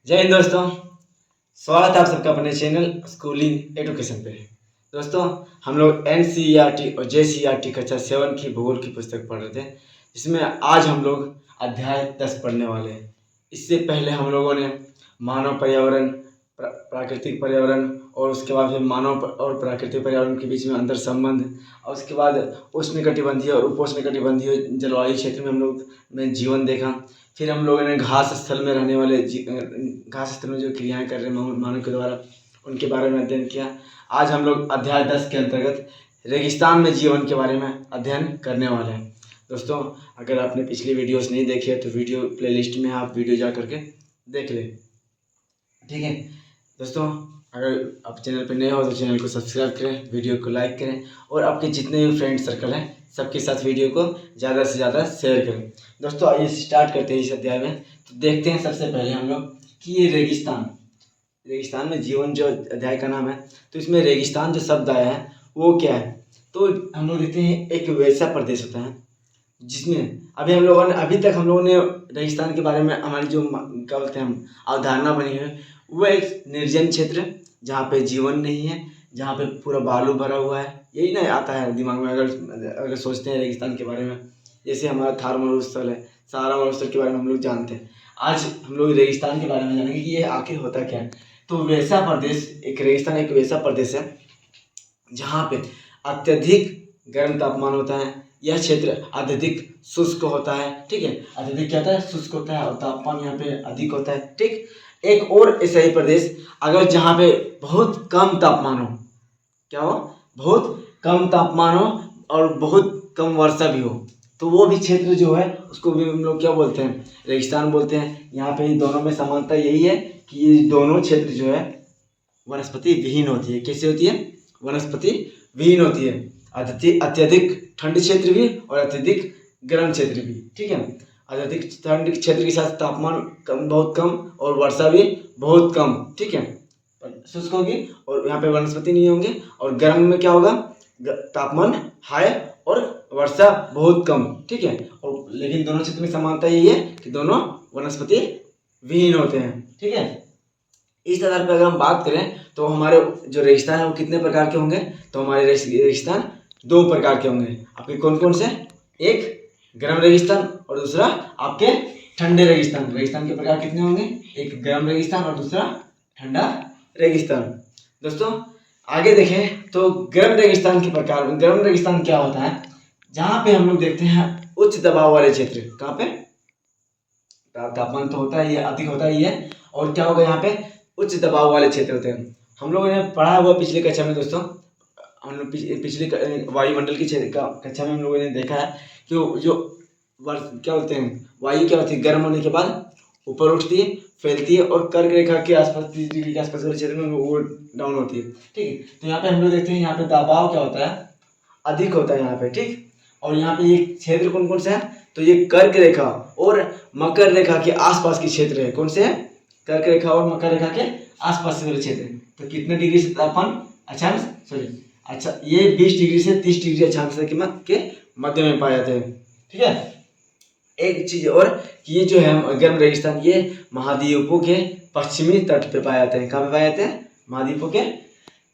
जय हिंद दोस्तों। स्वागत है आप सबका अपने चैनल स्कूलिंग एजुकेशन पे। दोस्तों, हम लोग एनसीईआरटी और जेसीईआरटी कक्षा 7 की भूगोल की पुस्तक पढ़ रहे थे, जिसमें आज हम लोग अध्याय 10 पढ़ने वाले हैं। इससे पहले हम लोगों ने मानव पर्यावरण, प्राकृतिक पर्यावरण और उसके बाद फिर मानव और प्राकृतिक पर्यावरण के बीच में अंतर संबंध, और उसके बाद उष्णकटिबंधीय और उपोष्णकटिबंधीय जलवायु क्षेत्र में हम लोग ने जीवन देखा। फिर हम लोगों ने घास स्थल में रहने वाले घास स्थल में जो क्रियाएं कर रहे मानव के द्वारा, उनके बारे में अध्ययन किया। आज हम लोग अध्याय 10 के अंतर्गत रेगिस्तान में जीवन के बारे में अध्ययन करने वाले हैं। दोस्तों, अगर आपने पिछली वीडियोस नहीं देखी है तो वीडियो प्लेलिस्ट में आप वीडियो जा करके देख लें, ठीक है। दोस्तों, अगर आप चैनल पर नए हो तो चैनल को सब्सक्राइब करें, वीडियो को लाइक करें और आपके जितने भी फ्रेंड सर्कल हैं सबके साथ वीडियो को ज़्यादा से ज़्यादा शेयर करें। दोस्तों, आइए स्टार्ट करते हैं इस अध्याय में। तो देखते हैं सबसे पहले हम लोग कि ये रेगिस्तान में जीवन जो अध्याय का नाम है, तो इसमें रेगिस्तान जो शब्द आया है वो क्या है। तो हम लोग देखते हैं एक वैसा प्रदेश होता है जिसमें अभी तक हम लोगों ने रेगिस्तान के बारे में हमारी जो क्या बोलते हैं हम अवधारणा बनी है, वो एक निर्जन क्षेत्र जहाँ पे जीवन नहीं है, जहाँ पे पूरा बालू भरा हुआ है। यही ना आता है दिमाग में अगर सोचते हैं रेगिस्तान के बारे में। जैसे हमारा थार मरुस्थल है, सहारा मरुस्थल के बारे में हम लोग जानते हैं। आज हम लोग रेगिस्तान के बारे में जानेंगे कि ये आखिर होता क्या है। तो वैसा प्रदेश, रेगिस्तान एक वैसा प्रदेश है जहाँ पे अत्यधिक गर्म तापमान होता है। यह क्षेत्र अत्यधिक शुष्क होता है, ठीक है। अत्यधिक क्या होता है? शुष्क होता है और तापमान यहाँ पे अधिक होता है, ठीक। एक और ऐसा ही प्रदेश अगर जहाँ पे बहुत कम तापमान हो, क्या हो? बहुत कम तापमान हो और बहुत कम वर्षा भी हो, तो वो भी क्षेत्र जो है उसको भी हम लोग क्या बोलते हैं? रेगिस्तान बोलते हैं। यहाँ पे दोनों में समानता यही है कि ये दोनों क्षेत्र जो है वनस्पति विहीन होती है। कैसे होती है? वनस्पति विहीन होती है। अत्यधिक ठंड क्षेत्र भी और अत्यधिक गर्म क्षेत्र भी, ठीक है। अत्यधिक ठंड क्षेत्र के साथ तापमान बहुत कम और वर्षा भी बहुत कम, ठीक है, शुष्क होगी और यहाँ पे वनस्पति नहीं होंगे। और गर्म में क्या होगा? तापमान हाई और वर्षा बहुत कम, ठीक है। और लेकिन दोनों क्षेत्र में समानता यही है कि दोनों वनस्पति विहीन होते हैं, ठीक है। इस आधार पर अगर हम बात करें तो हमारे जो रेगिस्तान है वो कितने प्रकार के होंगे? तो हमारे रेगिस्तान 2 प्रकार के होंगे। आपके कौन कौन से? एक गर्म रेगिस्तान और दूसरा आपके ठंडे रेगिस्तान। रेगिस्तान के प्रकार कितने होंगे? एक गर्म रेगिस्तान और दूसरा ठंडा रेगिस्तान। दोस्तों, आगे देखें तो गर्म रेगिस्तान के प्रकार। गर्म रेगिस्तान क्या होता है? जहाँ पे हम लोग देखते हैं उच्च दबाव वाले क्षेत्र। कहाँ पे? तापमान तो होता ही है, अधिक होता ही है, और क्या होगा? यहाँ पे उच्च दबाव वाले क्षेत्र होते हैं। हम लोगों ने पढ़ा हुआ पिछले कक्षा में दोस्तों, हम लोग पिछले वायुमंडल की कक्षा में हम लोगों ने देखा है कि जो क्या बोलते हैं, वायु क्या होती है? गर्म होने के बाद ऊपर उठती है, फैलती है और कर्क रेखा के आसपास 30 डिग्री के आसपास वाले क्षेत्र में वो डाउन होती है, ठीक है। तो यहाँ पे हम लोग देखते हैं यहाँ पे दबाव क्या होता है? अधिक होता है यहाँ पे, ठीक। और यहाँ पे ये क्षेत्र कौन कौन सा है? तो ये कर्क रेखा और मकर रेखा के आसपास के क्षेत्र है। कौन से है? कर्क रेखा और मकर रेखा के आसपास वाले क्षेत्र। तो कितने डिग्री से तापमान अच्छा ये 20 डिग्री से 30 डिग्री अक्षांश के मध्य में पाए जाते हैं, ठीक है। एक चीज और कि ये जो है गर्म रेगिस्तान, ये महाद्वीपों के पश्चिमी तट पे पाए जाते हैं। कहाँ पे पाए जाते हैं? महाद्वीपों के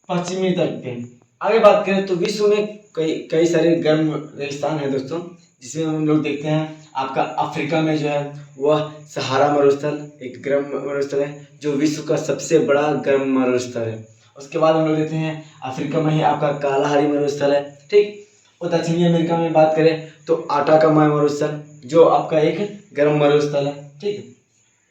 पश्चिमी तट पे। आगे बात करें तो विश्व में कई सारे गर्म रेगिस्तान है दोस्तों, जिसमें हम लोग देखते हैं आपका अफ्रीका में जो है वह सहारा मरुस्थल एक गर्म मरुस्थल है, जो विश्व का सबसे बड़ा गर्म मरुस्थल है। उसके बाद हम लोग देखते हैं अफ्रीका में ही आपका कालाहारी मरुस्थल है, ठीक। और दक्षिणी अमेरिका में बात करें तो आटाकामा मरुस्थल, जो आपका एक गर्म मरुस्थल है, ठीक है।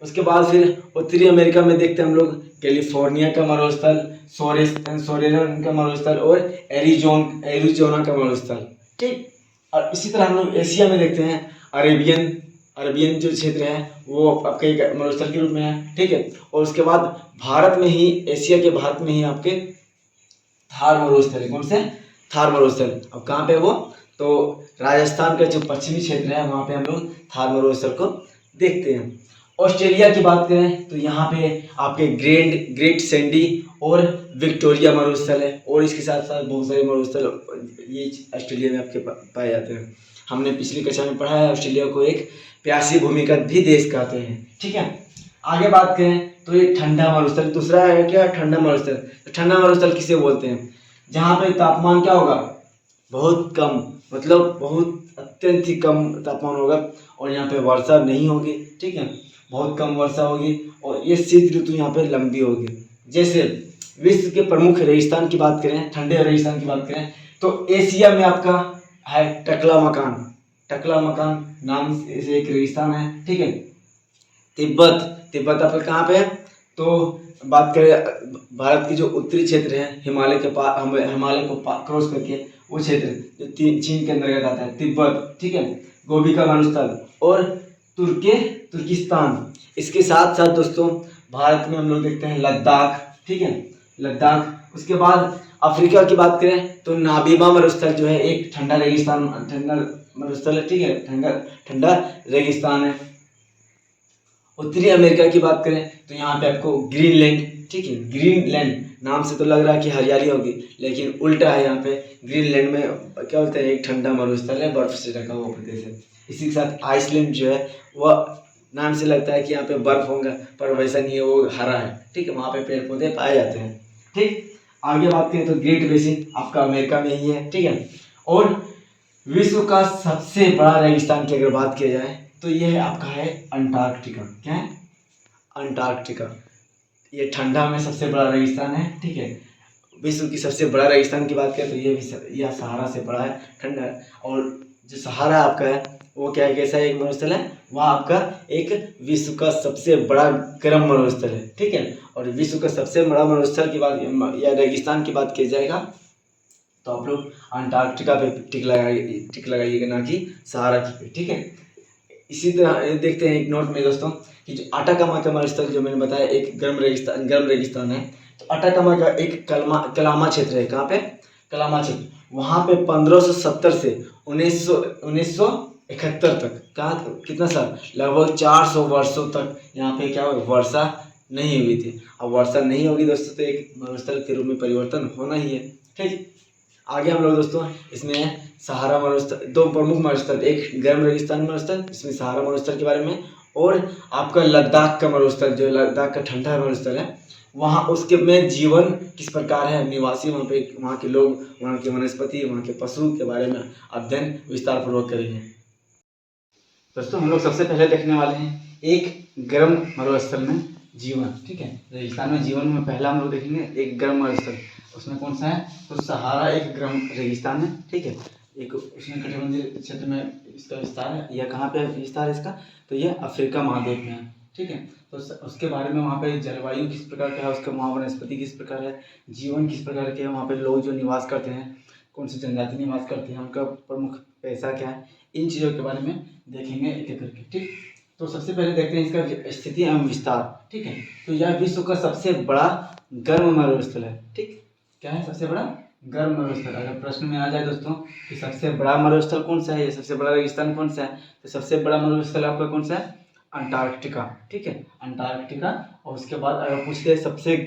उसके बाद फिर उत्तरी अमेरिका में देखते हैं हम लोग कैलिफोर्निया का मरुस्थल, सोरेन का मरुस्थल और एरिजोना का मरुस्थल, ठीक। और इसी तरह हम लोग एशिया में देखते हैं अरेबियन जो क्षेत्र है वो आपके एक मरुस्थल के रूप में है, ठीक है। और उसके बाद भारत में ही आपके थार मरुस्थल है। कौन से? थार मरुस्थल। अब कहाँ पे वो? तो राजस्थान का जो पश्चिमी क्षेत्र है वहाँ पे हम लोग थार मरुस्थल को देखते हैं। ऑस्ट्रेलिया की बात करें तो यहाँ पे आपके ग्रेट सैंडी और विक्टोरिया मरुस्थल है, और इसके साथ साथ बहुत सारे मरुस्थल ये ऑस्ट्रेलिया में आपके पाए जाते हैं। हमने पिछली कक्षा में पढ़ा है ऑस्ट्रेलिया को एक प्यासी भूमि का भी देश कहते हैं, ठीक है। आगे बात करें तो ये ठंडा मरुस्थल, दूसरा है क्या, ठंडा मरुस्थल। तो ठंडा मरुस्थल किसे बोलते हैं, जहाँ पे तापमान क्या होगा, बहुत कम, मतलब बहुत अत्यंत ही कम तापमान होगा और यहाँ पे वर्षा नहीं होगी, ठीक है, बहुत कम वर्षा होगी और ये शीत ऋतु यहाँ पे लंबी होगी। जैसे विश्व के प्रमुख रेगिस्तान की बात करें, ठंडे रेगिस्तान की बात करें तो एशिया में आपका है टकला मकान, टकला मकान नाम से एक रेगिस्तान है, ठीक है। तिब्बत, तिब्बत आपका कहाँ पे है, तो बात करें भारत की जो उत्तरी क्षेत्र है हिमालय के पास, हिमालय को क्रॉस करके वो क्षेत्र जो चीन के अंतर्गत आता है, तिब्बत, ठीक है, गोबी का मरुस्थल और तुर्किस्तान। इसके साथ साथ दोस्तों भारत में हम लोग देखते हैं लद्दाख, ठीक है, लद्दाख। उसके बाद अफ्रीका की बात करें तो नामीबिया मरुस्थल जो है एक ठंडा रेगिस्तान, ठंडा मरुस्थल है, ठीक है, ठंडा ठंडा रेगिस्तान है। उत्तरी अमेरिका की बात करें तो यहाँ पे आपको ग्रीनलैंड, ठीक है, ग्रीनलैंड नाम से तो लग रहा है कि हरियाली होगी, लेकिन उल्टा है। यहाँ पे ग्रीनलैंड में क्या होता है, एक ठंडा मरुस्थल है, बर्फ से ढका हुआ प्रदेश है। इसी के साथ आइसलैंड जो है वह नाम से लगता है कि यहाँ पे बर्फ होगा, पर वैसा नहीं है, वो हरा है, ठीक है, वहाँ पे पेड़ पौधे पाए जाते हैं, ठीक। आगे बात करें तो ग्रेट बेसिन आपका अमेरिका में ही है, ठीक है। और विश्व का सबसे बड़ा रेगिस्तान की अगर बात की जाए तो ये है आपका है अंटार्कटिका। क्या है, अंटार्कटिका। ये ठंडा में सबसे बड़ा रेगिस्तान है, ठीक है। विश्व की सबसे बड़ा रेगिस्तान की बात करें तो ये भी यह सहारा से बड़ा है, ठंडा है। और जो सहारा आपका है वो क्या है, कैसा एक मरुस्थल है, वह आपका एक विश्व का सबसे बड़ा गर्म मरुस्थल है, ठीक है। और विश्व का सबसे बड़ा मरुस्थल की बात या रेगिस्तान की बात की जाएगा तो आप लोग अंटार्कटिका पे टिक लगाइएगा, ना कि सहारा की पे, ठीक है। इसी तरह देखते हैं एक नोट में दोस्तों कि जो अटाकामा का मरुस्थल जो मैंने बताया एक गर्म रेगिस्तान है। तो अटाकामा का एक कलामा क्षेत्र है, कहाँ पे, कलामा क्षेत्र, वहाँ पे 1570 से 1971 तक, कहाँ कितना साल, लगभग 400 वर्षों तक यहाँ पे क्या हुआ, वर्षा नहीं हुई थी। अब वर्षा नहीं होगी दोस्तों तो एक मरुस्थल के रूप में परिवर्तन होना ही है, ठीक। आगे हम लोग दोस्तों इसमें सहारा मरुस्थल, दो प्रमुख मरुस्थल, एक गर्म रेगिस्तान मरुस्थल इसमें सहारा मरुस्थल के बारे में, और आपका लद्दाख का मरुस्थल जो लद्दाख का ठंडा मरुस्थल है, वहाँ उसके में जीवन किस प्रकार है, निवासी वहाँ पे, वहाँ के लोग, वहाँ की वनस्पति, वहाँ के पशु के बारे में अध्ययन विस्तार पूर्वक करेंगे। दोस्तों हम लोग सबसे पहले देखने वाले हैं एक गर्म मरुस्थल में जीवन, ठीक है, रेगिस्तान में जीवन में पहला हम लोग देखेंगे एक गर्म मरुस्थल, उसमें कौन सा है, तो सहारा एक गर्म रेगिस्तान है, ठीक है। एक उसमें कटिबंधीय क्षेत्र में इसका विस्तार है, यह कहाँ पे विस्तार है इसका, तो यह अफ्रीका महाद्वीप में है, ठीक है। तो उसके बारे में वहाँ पे जलवायु किस प्रकार का है, उसका वहाँ वनस्पति किस प्रकार है, जीवन किस प्रकार के है, वहाँ पे लोग जो निवास करते हैं कौन सी जनजाति निवास करती है, उनका प्रमुख पेशा क्या है, इन चीज़ों के बारे में देखेंगे एक एक करके, ठीक। तो सबसे पहले देखते हैं इसका स्थिति एवं विस्तार, ठीक है। तो यह विश्व का सबसे बड़ा गर्म मरुस्थल है, ठीक। क्या है, सबसे बड़ा गर्म मरुस्थल। अगर प्रश्न में आ जाए दोस्तों कि सबसे बड़ा मरुस्थल कौन सा है, सबसे बड़ा रेगिस्तान कौन सा है, तो सबसे बड़ा मरुस्थल आपका कौन सा है, अंटार्कटिका, ठीक है, अंटार्कटिका। और उसके बाद अगर पूछते हैं सबसे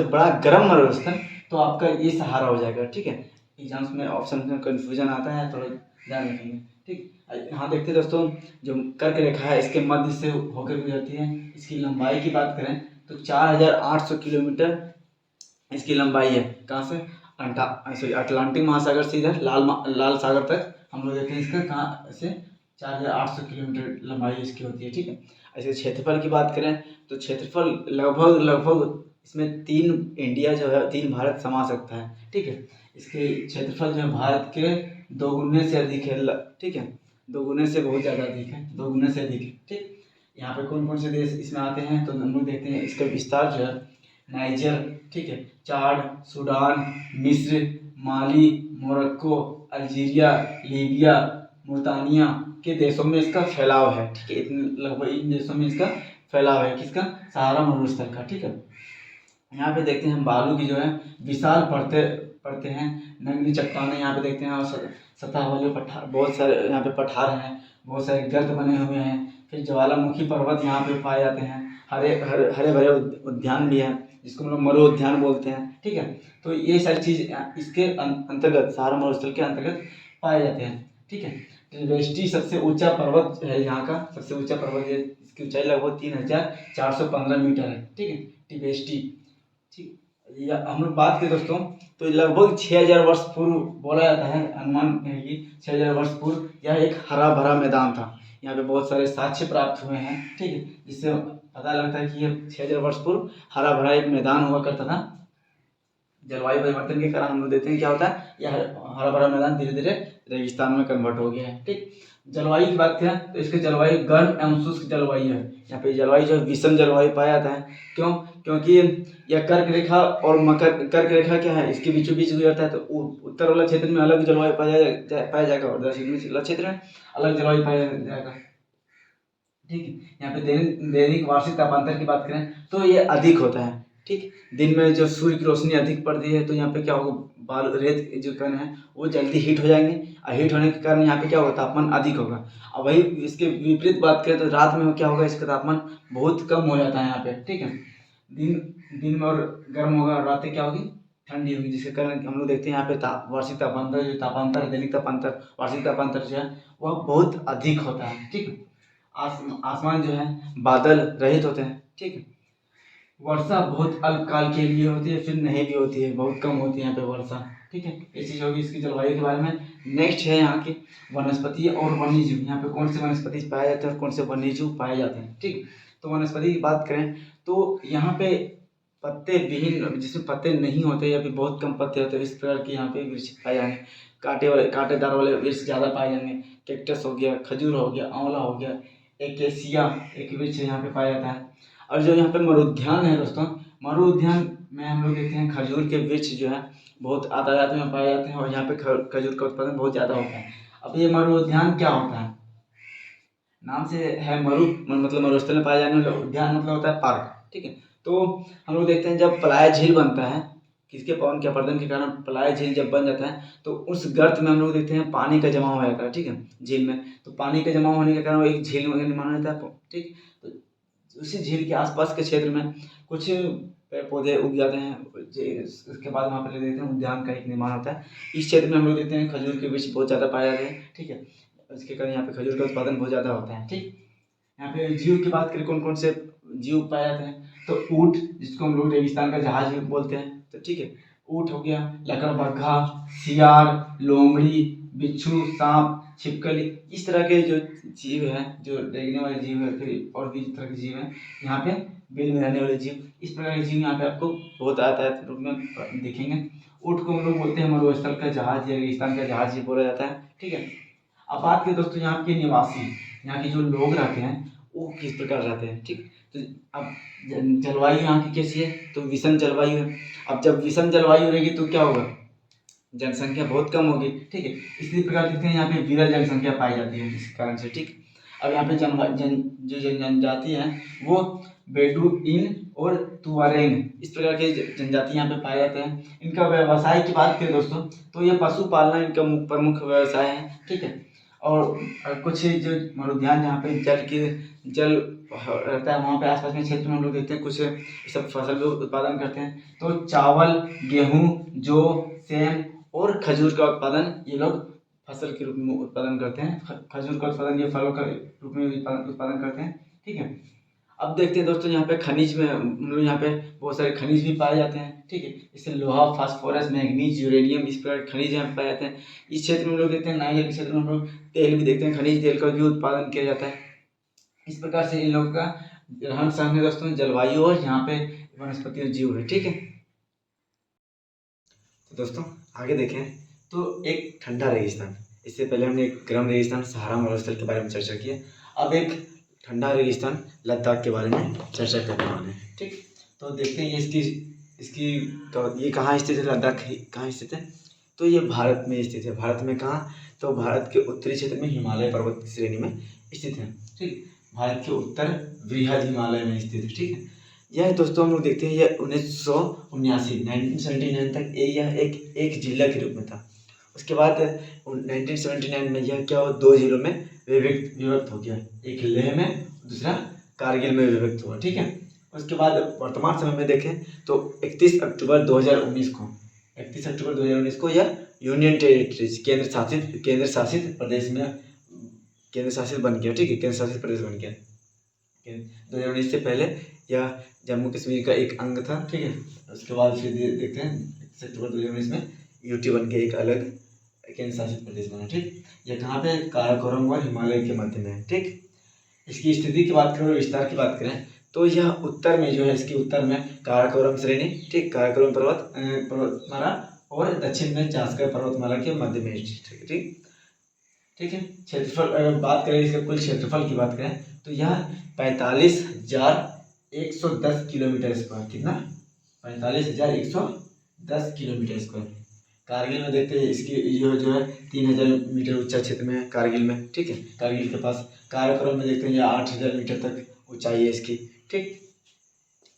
बड़ा गर्म मरुस्थल तो आपका ये सहारा हो जाएगा, ठीक है। एग्जाम्स में ऑप्शन में कन्फ्यूजन आता है, थोड़ा ध्यान रखेंगे, ठीक। यहाँ देखते हैं दोस्तों जो कर्क रेखा है इसके मध्य से होकर गुजरती है। इसकी लंबाई की बात करें तो 4800 किलोमीटर इसकी लंबाई है, कहाँ से अटलांटिक महासागर से इधर लाल सागर तक हम लोग देखते हैं इसका कहाँ से 4800 किलोमीटर लंबाई इसकी होती है, ठीक है। ऐसे क्षेत्रफल की बात करें तो क्षेत्रफल लगभग इसमें 3 इंडिया जो है 3 भारत समा सकता है, ठीक है। इसके क्षेत्रफल जो है भारत के 2 गुने से अधिक है, ठीक है, 2 गुने से बहुत ज़्यादा अधिक है, 2 गुने से अधिक है, ठीक। यहाँ पे कौन कौन से देश इसमें आते हैं तो हम लोग देखते हैं इसका विस्तार जो है नाइजर, ठीक है, चाड, सूडान, मिस्र, माली, मोरक्को, अल्जीरिया, लीबिया, मुल्तानिया के देशों में इसका फैलाव है, ठीक है। इतने लगभग इन देशों में इसका फैलाव है किसका, सहारा मरुस्थल का, ठीक है। यहाँ पे देखते हैं बालू की जो है विशाल पड़ते हैं, नंगी चट्टानें यहाँ पे देखते हैं, और सतह वाले पठार, बहुत सारे यहाँ पे पठार हैं, बहुत सारे गर्त बने हुए हैं, फिर ज्वालामुखी पर्वत यहाँ पे पाए जाते हैं, हरे भरे उद्यान भी है जिसको हम लोग मरु उद्यान बोलते हैं, ठीक है। तो ये सारी चीज़ इसके अंतर्गत सहारा मरुस्थल के अंतर्गत पाए जाते हैं, ठीक है। टिबेस्टी सबसे ऊंचा पर्वत है यहाँ का, सबसे ऊंचा पर्वत है, इसकी ऊंचाई लगभग 3415 मीटर है। ठीक है, टिबेस्टी। ठीक, या हम लोग बात करें दोस्तों तो लगभग 6000 वर्ष पूर्व बोला जाता है, अनुमान है कि 6000 वर्ष पूर्व यह एक हरा भरा मैदान था। यहाँ पे बहुत सारे साक्ष्य प्राप्त हुए हैं। ठीक है, जिससे पता लगता है कि यह 6000 वर्ष पूर्व हरा भरा एक मैदान हुआ करता था। जलवायु परिवर्तन के कारण हम लोग देखते हैं क्या होता है, यह हरा भरा मैदान धीरे धीरे रेगिस्तान में कन्वर्ट हो गया है। ठीक, जलवायु की बात करें तो इसकी जलवायु गर्म एवं शुष्क जलवायु है। यहाँ पे जलवायु जो विषम जलवायु पाया जाता है। क्यों? क्योंकि यह कर्क रेखा और मकर, कर्क रेखा क्या है, इसके बीचों बीच गुजरता है। तो उत्तर वाला क्षेत्र में अलग जलवायु पाया जाएगा और दक्षिण वाला क्षेत्र में अलग जलवायु पाया जाएगा। ठीक है, यहाँ पे दैनिक वार्षिक तापांतर की बात करें तो ये अधिक होता है। ठीक, दिन में जो सूर्य की रोशनी अधिक पड़ती है तो यहाँ पे क्या होगा, बाल रेत जो कण है वो जल्दी हीट हो जाएंगे, और हीट होने के कारण यहाँ पे क्या होगा, तापमान अधिक होगा। और वही इसके विपरीत बात करें तो रात में क्या होगा, इसका तापमान बहुत कम हो जाता है यहाँ पे। ठीक है, दिन में और गर्म होगा और रातें क्या होगी, ठंडी होगी, जिसके कारण हम लोग देखते हैं यहाँ पे वार्षिक तापांतर, जो तापांतर है, दैनिक तापांतर, वार्षिक तापांतर जो है वह बहुत अधिक होता है। ठीक है, आसमान जो है बादल रहित होते हैं। ठीक है, वर्षा बहुत अल्पकाल के लिए होती है, फिर नहीं भी होती है, बहुत कम होती है यहाँ पे वर्षा। ठीक है, ये चीज़ होगी इसकी जलवायु के बारे में। नेक्स्ट है यहाँ की वनस्पति और वन्यजीव। यहाँ पे कौन से वनस्पति पाए जाते हैं और कौन से वन्यजीव पाए जाते हैं। ठीक, तो वनस्पति की बात करें तो यहाँ पे पत्ते विहीन, जिसमें पत्ते नहीं होते या फिर बहुत कम पत्ते होते हैं, इस प्रकार के यहाँ पे वृक्ष पाए जाएंगे। कांटेदार वाले वृक्ष ज़्यादा पाए जाएंगे। कैक्टस हो गया, खजूर हो गया, आंवला हो गया, एकेसिया एक वृक्ष यहाँ पे पाया जाता है। और जो यहाँ पे मरुद्यान है दोस्तों, मरुद्यान में हम लोग देखते हैं खजूर के वृक्ष जो है बहुत तादाद में पाए जाते हैं और यहाँ पे खजूर का उत्पादन बहुत ज़्यादा होता है। अब ये मरुद्यान क्या होता है, नाम से है मतलब मरुस्थल में पाए जाने वाला, उद्यान मतलब होता है पार्क। ठीक है, तो हम लोग देखते हैं जब पलाय झील बनता है, किसके पवन के अपरदन के कारण पलाय झील जब बन जाता है तो उस गर्त में हम लोग देखते हैं पानी का जमाव हो जाता है। ठीक है, झील में तो पानी का जमाव होने के कारण वो एक झील में निर्माण होता है। ठीक, तो उसी झील के आसपास के क्षेत्र में कुछ पेड़ पौधे उग जाते हैं, उसके बाद वहाँ पर देखते हैं उद्यान का एक निर्माण होता है। इस क्षेत्र में हम लोग देखते हैं खजूर के वृक्ष बहुत ज़्यादा पाए जाते हैं। ठीक है, इसके कारण यहाँ पे खजूर का उत्पादन बहुत ज़्यादा होता है। ठीक, यहाँ पे जीव की बात करें कौन कौन से जीव पाए जाते हैं तो ऊँट, जिसको हम लोग रेगिस्तान का जहाज भी बोलते हैं। तो ठीक है, ऊँट हो गया, लकड़बग्घा, सियार, लोमड़ी, बिच्छू, सांप, छिपकली, इस तरह के जो जीव हैं, जो रेंगने वाले जीव है, फिर और भी इस तरह के जीव हैं यहाँ पे, बिल में रहने वाले जीव, इस प्रकार के जीव यहाँ पे आपको बहुत आयात रूप में दिखेंगे। ऊँट को हम लोग बोलते हैं मरुस्थल का जहाज या रेगिस्तान का जहाज ही बोला जाता है। ठीक है, अब बात करें दोस्तों यहाँ के निवासी, यहाँ के जो लोग रहते हैं वो किस प्रकार रहते हैं। ठीक, तो अब जलवायु यहाँ की कैसी है तो विषम जलवायु है। अब जब विषम जलवायु रहेगी तो क्या होगा, जनसंख्या बहुत कम होगी। ठीक है, इसी प्रकार देखते हैं यहाँ पे विरल जनसंख्या पाई जाती है इस कारण से। ठीक, अब यहाँ पे जनजाति है वो बेडुइन और तुआरेग, इस प्रकार के जनजाति यहाँ पे पाए जाते हैं। इनका व्यवसाय की बात करें दोस्तों तो ये पशुपालना इनका प्रमुख व्यवसाय है। ठीक है, और कुछ जो मरुद्यान जहाँ पे जल रहता है वहाँ पे आसपास में क्षेत्र में हम लोग देखते हैं कुछ सब फसल भी उत्पादन करते हैं। तो चावल, गेहूँ, जौ, सेम और खजूर का उत्पादन ये लोग फसल के रूप में उत्पादन करते हैं। खजूर का उत्पादन ये फलों के रूप में उत्पादन करते हैं। ठीक है, अब देखते हैं दोस्तों यहाँ पे खनिज में हम लोग यहाँ पे बहुत सारे खनिज भी पाए जाते हैं। ठीक है, जैसे लोहा, फास्फोरस, मैग्नीज, यूरेनियम, इस प्रकार खनिज यहाँ पे पाए जाते हैं। इस क्षेत्र में हम लोग देखते हैं, नाइजर के क्षेत्र में हम लोग तेल भी देखते हैं, खनिज तेल का भी उत्पादन किया जाता है। इस प्रकार से इन लोगों का रहन सहन है दोस्तों, जलवायु और यहाँ पे वनस्पति और जीव है। ठीक है, तो दोस्तों आगे देखें तो एक ठंडा रेगिस्तान, इससे पहले हमने एक गर्म रेगिस्तान सहारा मरुस्थल के बारे में चर्चा की है। अब एक ठंडा रेगिस्तान लद्दाख के बारे में चर्चा करने वाले हैं। ठीक, तो देखते हैं ये ये कहाँ स्थित है, लद्दाख कहाँ स्थित है तो ये भारत में स्थित है। भारत में कहाँ तो भारत के उत्तरी क्षेत्र में हिमालय पर्वत की श्रेणी में स्थित है। ठीक, भारत के उत्तर वृहद हिमालय में स्थित है। ठीक है, यह दोस्तों हम लोग देखते हैं यह 1979 तक यह एक जिला के रूप में था। उसके बाद 1979 में यह क्या हो, दो जिलों में विभक्त हो गया, एक लेह में दूसरा कारगिल में विभक्त हुआ। ठीक है, उसके बाद वर्तमान समय में देखें तो 31 अक्टूबर 2019 को यह यूनियन टेरिटरीज केंद्र शासित प्रदेश में केंद्र शासित बन गया, ठीक है, केंद्र शासित प्रदेश बन गया। 2019 से पहले यह जम्मू कश्मीर का एक अंग था, ठीक है। उसके बाद फिर देखते हैं सितंबर 2019 में यूटी बन के एक अलग केंद्र शासित प्रदेश बना, ठीक। यह कहाँ पे, काराकोरम और हिमालय के मध्य में है, ठीक। इसकी स्थिति की बात करें, विस्तार की बात करें तो यह उत्तर में जो है, इसके उत्तर में काराकोरम श्रेणी, ठीक, काराकोरम पर्वतमाला और दक्षिण में जास्कर पर्वतमाला के मध्य में स्थित है, ठीक है। क्षेत्रफल अगर बात करें, इसके कुल क्षेत्रफल की बात करें तो यह 45,110 किलोमीटर स्क्वायर, कितना, 45,110 किलोमीटर स्क्वायर। कारगिल में देखते हैं इसकी जो है 3,000 मीटर ऊंचा क्षेत्र में है कारगिल में, ठीक है, कारगिल के पास। काराकोरम में देखते हैं 8,000 मीटर तक ऊंचाई है इसकी, ठीक।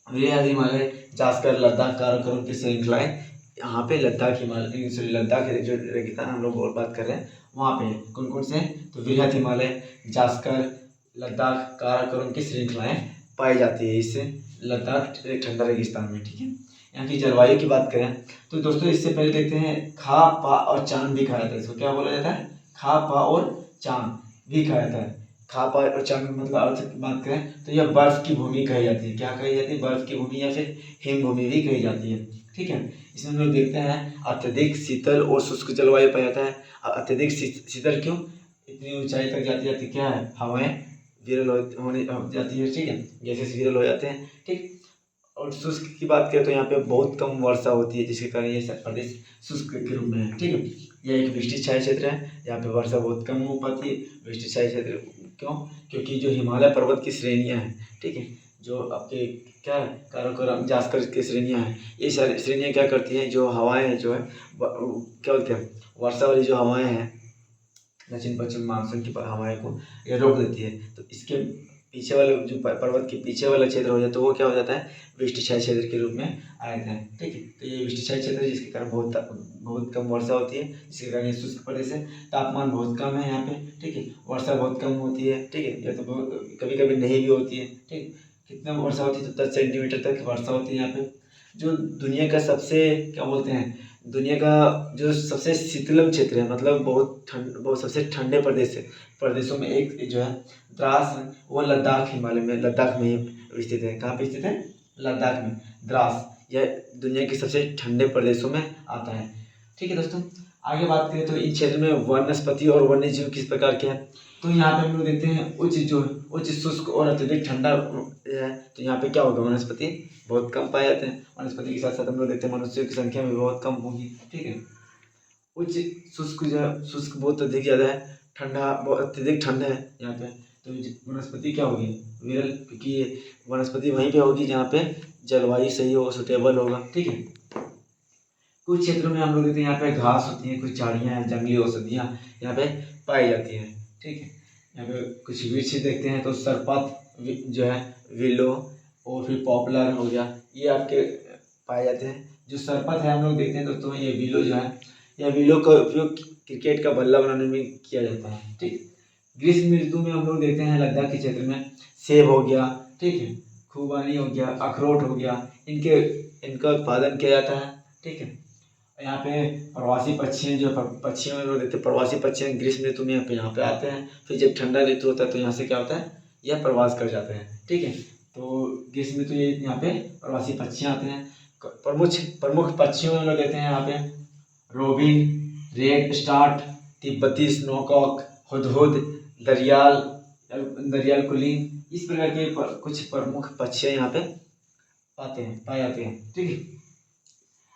हिमालय, जास्कर, लद्दाख, काराकोरम की श्रृंखलाएं यहाँ पे लद्दाख हिमालय, सॉरी लद्दाख जो रेगिस्तान हम लोग बात कर रहे हैं वहाँ पे कौन कौन से, तो वृहद हिमालय, जास्कर, लद्दाख, काराकोरम की श्रृंखलाएं पाई जाती है इससे लद्दाख एक ठंडा रेगिस्तान में, ठीक है। यहाँ की जलवायु की बात करें तो दोस्तों इससे पहले देखते हैं खा, पा और चांद भी खाया जाता है। इसको क्या बोला जाता है, खा, पा और चांद भी खाया जाता है। खा, पा और चांद मतलब अर्थ की बात करें तो यह बर्फ की भूमि कही जाती है। क्या कही जाती है, बर्फ की भूमि या फिर हिम भूमि भी कही जाती है, ठीक है। इसमें हम लोग देखते हैं अत्यधिक शीतल और शुष्क जलवायु पाया जाता है। अत्यधिक शीतल क्यों, इतनी ऊंचाई तक जाती क्या है, हवाएं विरल होने जाती है, ठीक है, गैसेस विरल हो जाते हैं, ठीक। और शुष्क की बात करें तो यहाँ पे बहुत कम वर्षा होती है, जिसके कारण ये प्रदेश शुष्क के रूप में है, ठीक है। यह एक वृष्टिछाया क्षेत्र है, यहाँ पे वर्षा बहुत कम हो पाती है। वृष्टिछाया क्षेत्र क्यों, क्योंकि जो हिमालय पर्वत की श्रेणियाँ हैं, ठीक है, जो आपके क्या है, काराकोरम, जास्कर की श्रेणियाँ हैं, ये सारी श्रेणियाँ क्या करती हैं, जो हवाएं जो है क्या बोलते हैं, वर्षा वाली जो हवाएं हैं, दक्षिण पश्चिम मानसून की हवाएं को ये रोक देती है। तो इसके पीछे वाले जो पर्वत के पीछे वाला क्षेत्र हो जाता है तो वो क्या हो जाता है, वृष्टिछाया क्षेत्र के रूप में आ जाता है, ठीक है। तो ये वृष्टिछाया क्षेत्र है जिसके कारण बहुत कम वर्षा होती है, जिसके कारण ये शुष्क प्रदेश है। तापमान बहुत कम है यहाँ पे, ठीक है, वर्षा बहुत कम होती है, ठीक है, या तो कभी कभी नहीं भी होती है, ठीक। कितना वर्षा होती है तो 10 सेंटीमीटर तक वर्षा होती है यहाँ पे। जो दुनिया का सबसे क्या बोलते हैं, दुनिया का जो सबसे शीतलम क्षेत्र है, मतलब बहुत सबसे ठंडे प्रदेशों में एक जो है द्रास, वो लद्दाख हिमालय में, लद्दाख में ही स्थित है। कहाँ पे स्थित है, लद्दाख में। द्रास यह दुनिया के सबसे ठंडे प्रदेशों में आता है, ठीक है दोस्तों। आगे बात करें तो इस क्षेत्र में वनस्पति और वन्य जीव किस प्रकार के हैं, तो यहाँ पे हम लोग देखते हैं उच्च शुष्क और अत्यधिक ठंडा है, तो यहाँ पे क्या होगा, वनस्पति बहुत कम पाए जाते हैं। वनस्पति के साथ साथ हम लोग देखते हैं मनुष्यों की संख्या भी बहुत कम होगी, ठीक है। उच्च शुष्क जो है, शुष्क बहुत अधिक ज़्यादा है, ठंडा बहुत अत्यधिक ठंड है यहाँ पे, तो वनस्पति क्या होगी, विरल, क्योंकि ये वनस्पति वहीं पे होगी जहाँ पे जलवायु सही हो, सुटेबल होगा, ठीक है। कुछ क्षेत्रों में हम लोग देखते हैं यहाँ पे घास होती है, कुछ झाड़ियाँ हैं, जंगली औषधियाँ यहाँ पे पाई जाती हैं, ठीक है। यहाँ पे कुछ वृक्ष देखते हैं तो सरपत जो है, विलो और फिर पॉपुलर हो गया, ये आपके पाए जाते हैं। जो सरपत है हम लोग देखते हैं दोस्तों, ये विलो जो है, यह विलो का उपयोग क्रिकेट का बल्ला बनाने में किया जाता है, ठीक। ग्रीष्म ऋतु में हम लोग देखते हैं लद्दाख के क्षेत्र में सेब हो गया, ठीक है, खुबानी हो गया, अखरोट हो गया, इनका उत्पादन किया जाता है, ठीक है। यहाँ पे प्रवासी पक्षी जो पक्षियों में लोग देखते हैं, प्रवासी पक्षी ग्रीष्म ऋतु में यहाँ पे आते हैं, फिर जब ठंडा ऋतु होता है तो यहाँ से क्या होता है, यह प्रवास कर जाते हैं, ठीक है। तो ग्रीष्म ऋतु ये यहाँ पे प्रवासी पक्षी आते हैं। प्रमुख पक्षियों में लोग देखते हैं यहाँ पे रोबिन, रेड स्टार्ट, तिब्बती स्नोकॉक, हुदहुद, दरियाल कुलीन, इस प्रकार के कुछ प्रमुख पक्षी यहाँ पे पाए जाते हैं, ठीक है।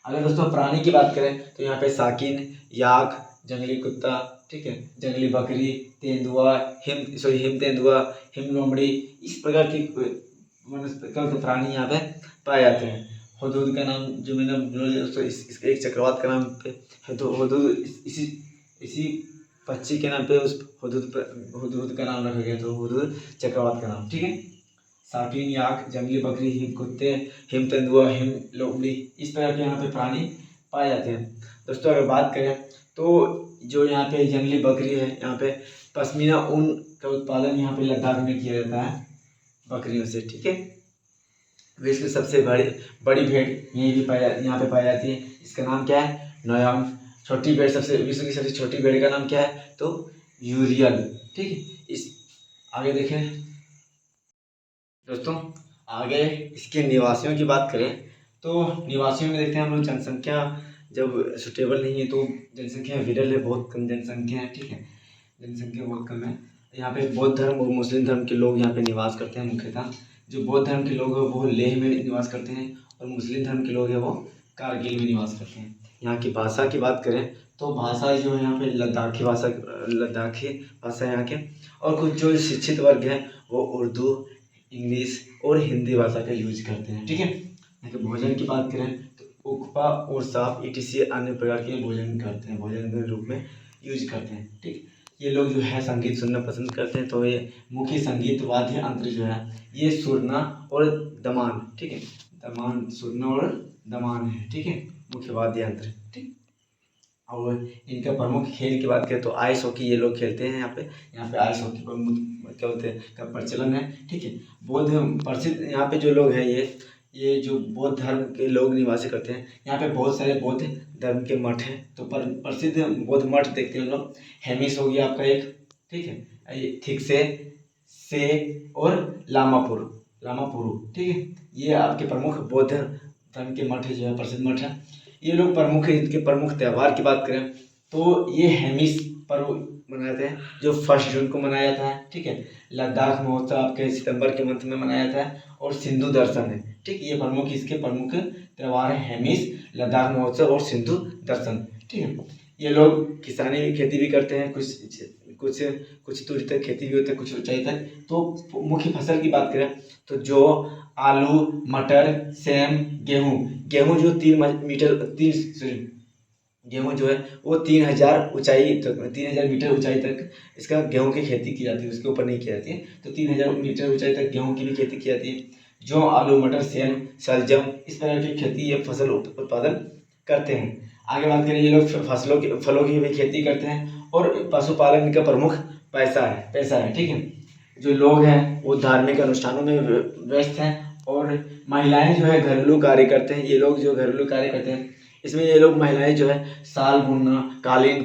अगर दोस्तों प्राणी की बात करें तो यहाँ पे साकिन, याक, जंगली कुत्ता, ठीक है, जंगली बकरी, तेंदुआ, हिम तेंदुआ, हिम लोमड़ी, इस प्रकार की प्राणी यहाँ पे पाए जाते हैं। हुदहुद का नाम जो मैंने दोस्तों इसके एक चक्रवात का नाम पे है, तो हुदहुद इसी पक्षी के नाम पे उस हुदहुद का नाम रखा गया, तो हुदहुद चक्रवात का नाम, ठीक है। साकिन, याक, जंगली बकरी, हिम कुत्ते, हिम तेंदुआ, हिम लोमड़ी, इस प्रकार के यहाँ पे प्राणी पाए जाते हैं। दोस्तों अगर बात करें तो जो यहाँ पे जंगली बकरी है, यहाँ पे पश्मीना ऊन का उत्पादन यहाँ पे लद्दाख में किया जाता है बकरियों से, ठीक है। विश्व की सबसे बड़ी भेड़ यहाँ पे पाई जाती है, इसका नाम क्या है, नोयांग। छोटी भेड़ विश्व की सबसे छोटी भेड़ का नाम क्या है, तो यूरियल, ठीक है। इस आगे देखें दोस्तों, आगे इसके निवासियों की बात करें तो निवासियों में देखते हैं हम लोग जनसंख्या जब सुटेबल नहीं है तो जनसंख्या विरल है, बहुत कम जनसंख्या है, ठीक है, जनसंख्या बहुत कम है। यहाँ पे बौद्ध धर्म और मुस्लिम धर्म के लोग यहाँ पे निवास करते हैं मुख्यतः। जो बौद्ध धर्म के लोग हैं वो लेह में निवास करते हैं और मुस्लिम धर्म के लोग हैं वो कारगिल में निवास करते हैं। यहाँ की भाषा की बात करें तो भाषा जो है यहाँ पे लद्दाखी भाषा यहाँ के, और कुछ जो शिक्षित वर्ग है वो उर्दू, इंग्लिश और हिंदी भाषा का यूज करते हैं, ठीक है। यहाँ के भोजन की बात करें तो उकपा और साफ ईटीसी अन्य प्रकार के भोजन करते हैं, भोजन के रूप में यूज करते हैं, ठीक। ये लोग जो है संगीत सुनना पसंद करते हैं, तो ये मुख्य संगीत वाद्य यंत्र जो है ये सुरना और दमान, ठीक है, दमान, सुरना और दमान है, ठीक है, मुख्य वाद्य यंत्र, ठीक। और इनका प्रमुख खेल की बात करें तो आइस हॉकी ये लोग खेलते हैं। यहाँ पे आइस हॉकी क्या बोलते हैं का प्रचलन है, ठीक है। बौद्ध प्रसिद्ध यहाँ पे जो लोग हैं ये जो बौद्ध धर्म के लोग निवासी करते हैं, यहाँ पे बहुत सारे बौद्ध धर्म के मठ हैं। तो प्रसिद्ध बौद्ध मठ देखते हैं हम लोग, हेमिस हो गया आपका एक, ठीक है, ये थिकसे से और लामापुरु, ठीक है, ये आपके प्रमुख बौद्ध धर्म के मठ जो है, प्रसिद्ध मठ है। ये लोग प्रमुख, इनके प्रमुख त्यौहार की बात करें तो ये हेमिस पर्व मनाते हैं जो 1 जून को मनाया जाता है, ठीक है। लद्दाख महोत्सव आपके सितंबर के मंथ में मनाया जाता है और सिंधु दर्शन है, ठीक, ये प्रमुख इसके प्रमुख त्यौहार है, हेमिस, लद्दाख महोत्सव और सिंधु दर्शन, ठीक है। ये लोग किसानी खेती भी करते हैं, कुछ दूरी तक खेती भी होती है, कुछ ऊंचाई तक। तो मुख्य फसल की बात करें तो जो आलू, मटर, सेम, गेहूँ जो 3 गेहूँ जो है वो 3000 मीटर ऊंचाई तक इसका गेहूँ की खेती की जाती है, उसके ऊपर नहीं की जाती है। तो 3000 मीटर ऊंचाई तक गेहूँ की भी खेती की जाती है। जो आलू, मटर, सेम, शलजम इस तरह की खेती ये फसल उत्पादन करते हैं। आगे बात करें, ये लोग फलों की भी खेती करते हैं और पशुपालन का प्रमुख पैसा है, ठीक है। जो लोग हैं वो धार्मिक अनुष्ठानों में व्यस्त हैं और महिलाएं जो है घरेलू कार्य करते हैं। ये लोग जो घरेलू कार्य करते हैं इसमें ये लोग महिलाएं जो है साल बुनना, कालीन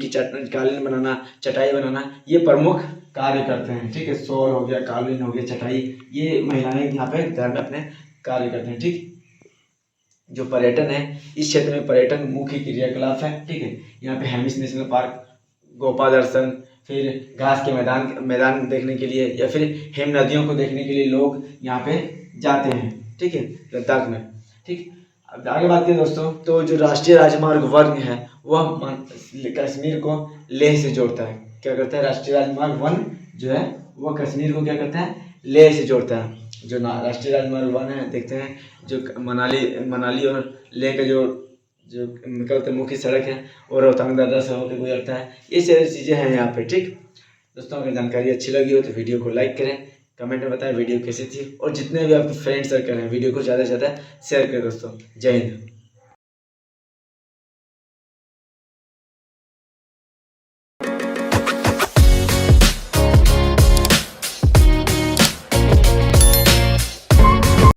बनाना, चटाई बनाना ये प्रमुख कार्य करते हैं, ठीक है। शॉल हो गया, कालीन हो गया, चटाई, ये महिलाएं यहाँ पे घर में अपने कार्य करते हैं, ठीक। जो पर्यटन है इस क्षेत्र में पर्यटन मुख्य क्रियाकलाप है, ठीक है। यहाँ पे हेमिस नेशनल पार्क, गोपा दर्शन, फिर घास के मैदान देखने के लिए या फिर हिम नदियों को देखने के लिए लोग यहाँ पे जाते हैं, ठीक है, लद्दाख में, ठीक। अब आगे बात करें दोस्तों तो जो राष्ट्रीय राजमार्ग 1 है वह कश्मीर को लेह से जोड़ता है। क्या करता है राष्ट्रीय राजमार्ग 1 जो है वह कश्मीर को क्या करता है, लेह से जोड़ता है। जो राष्ट्रीय राजमार्ग 1 है देखते हैं जो मनाली और लेह का जो निकलते मुख्य सड़क है और रोहतांग दर्रा से होकर गुजरता है। ये सारी चीज़ें हैं यहाँ पे, ठीक। दोस्तों अगर जानकारी अच्छी लगी हो तो वीडियो को लाइक करें, कमेंट में बताएं वीडियो कैसी थी और जितने भी आपके फ्रेंड सर्कल हैं वीडियो को ज़्यादा से ज़्यादा शेयर करें दोस्तों। जय हिंद।